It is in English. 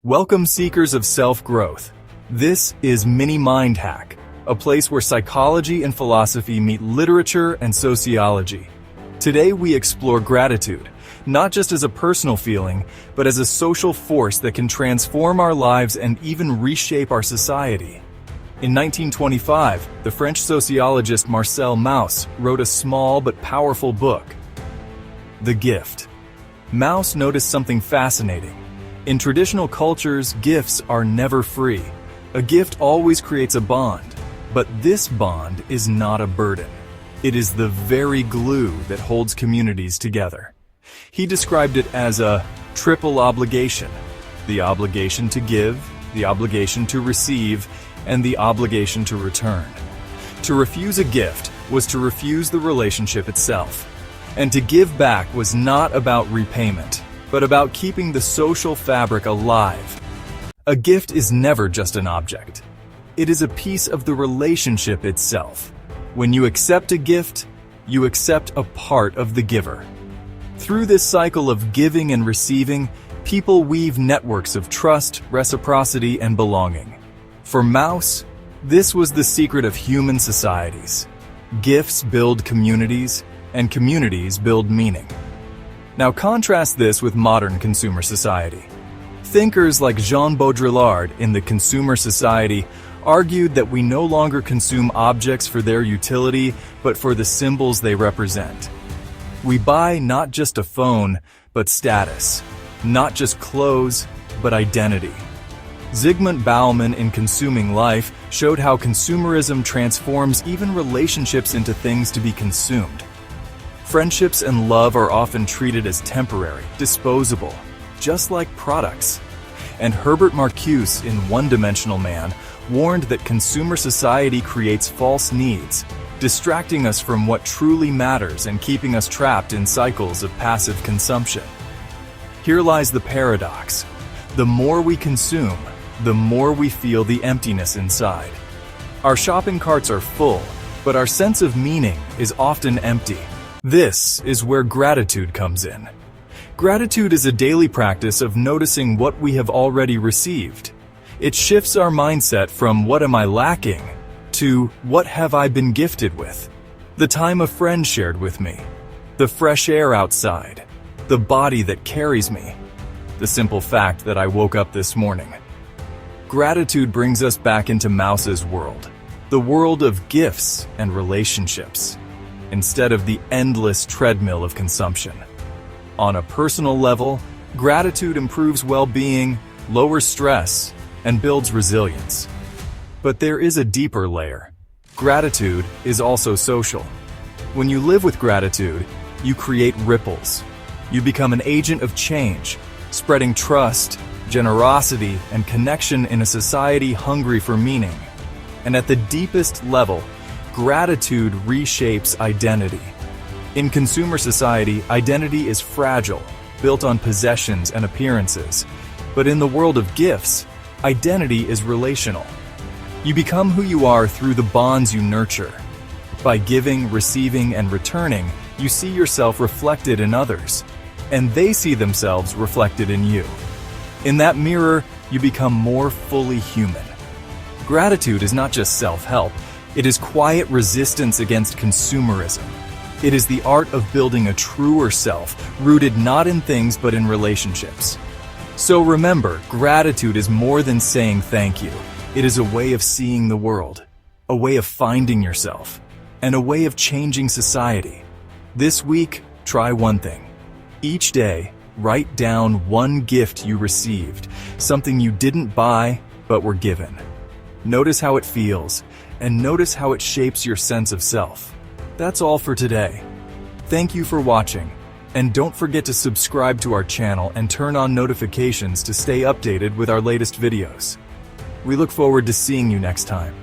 Welcome, seekers of self-growth. This is Mini Mind Hack, a place where psychology and philosophy meet literature and sociology. Today we explore gratitude, not just as a personal feeling, but as a social force that can transform our lives and even reshape our society. In 1925, the French sociologist Marcel Mauss wrote a small but powerful book, The Gift. Mauss noticed something fascinating. In traditional cultures, gifts are never free. A gift always creates a bond, but this bond is not a burden. It is the very glue that holds communities together. He described it as a triple obligation: the obligation to give, the obligation to receive, and the obligation to return. To refuse a gift was to refuse the relationship itself. And to give back was not about repayment, but about keeping the social fabric alive. A gift is never just an object. It is a piece of the relationship itself. When you accept a gift, you accept a part of the giver. Through this cycle of giving and receiving, people weave networks of trust, reciprocity, and belonging. For Mauss, this was the secret of human societies. Gifts build communities, and communities build meaning. Now contrast this with modern consumer society. Thinkers like Jean Baudrillard in the Consumer Society argued that we no longer consume objects for their utility, but for the symbols they represent. We buy not just a phone, but status. Not just clothes, but identity. Zygmunt Bauman in Consuming Life showed how consumerism transforms even relationships into things to be consumed. Friendships and love are often treated as temporary, disposable, just like products. And Herbert Marcuse in One-Dimensional Man warned that consumer society creates false needs, distracting us from what truly matters and keeping us trapped in cycles of passive consumption. Here lies the paradox. The more we consume, the more we feel the emptiness inside. Our shopping carts are full, but our sense of meaning is often empty. This is where gratitude comes in. Gratitude is a daily practice of noticing what we have already received. It shifts our mindset from "what am I lacking?" to "what have I been gifted with?" The time a friend shared with me, the fresh air outside, the body that carries me, the simple fact that I woke up this morning. Gratitude brings us back into Mauss's world, the world of gifts and relationships, instead of the endless treadmill of consumption. On a personal level, gratitude improves well-being, lowers stress, and builds resilience. But there is a deeper layer. Gratitude is also social. When you live with gratitude, you create ripples. You become an agent of change, spreading trust, generosity, and connection in a society hungry for meaning. And at the deepest level, gratitude reshapes identity. In consumer society, identity is fragile, built on possessions and appearances. But in the world of gifts, identity is relational. You become who you are through the bonds you nurture. By giving, receiving, and returning, you see yourself reflected in others, and they see themselves reflected in you. In that mirror, you become more fully human. Gratitude is not just self-help. It is quiet resistance against consumerism. It is the art of building a truer self, rooted not in things but in relationships. So remember, gratitude is more than saying thank you. It is a way of seeing the world, a way of finding yourself, and a way of changing society. This week, try one thing. Each day, write down one gift you received, something you didn't buy but were given. Notice how it feels, and notice how it shapes your sense of self. That's all for today. Thank you for watching, and don't forget to subscribe to our channel and turn on notifications to stay updated with our latest videos. We look forward to seeing you next time.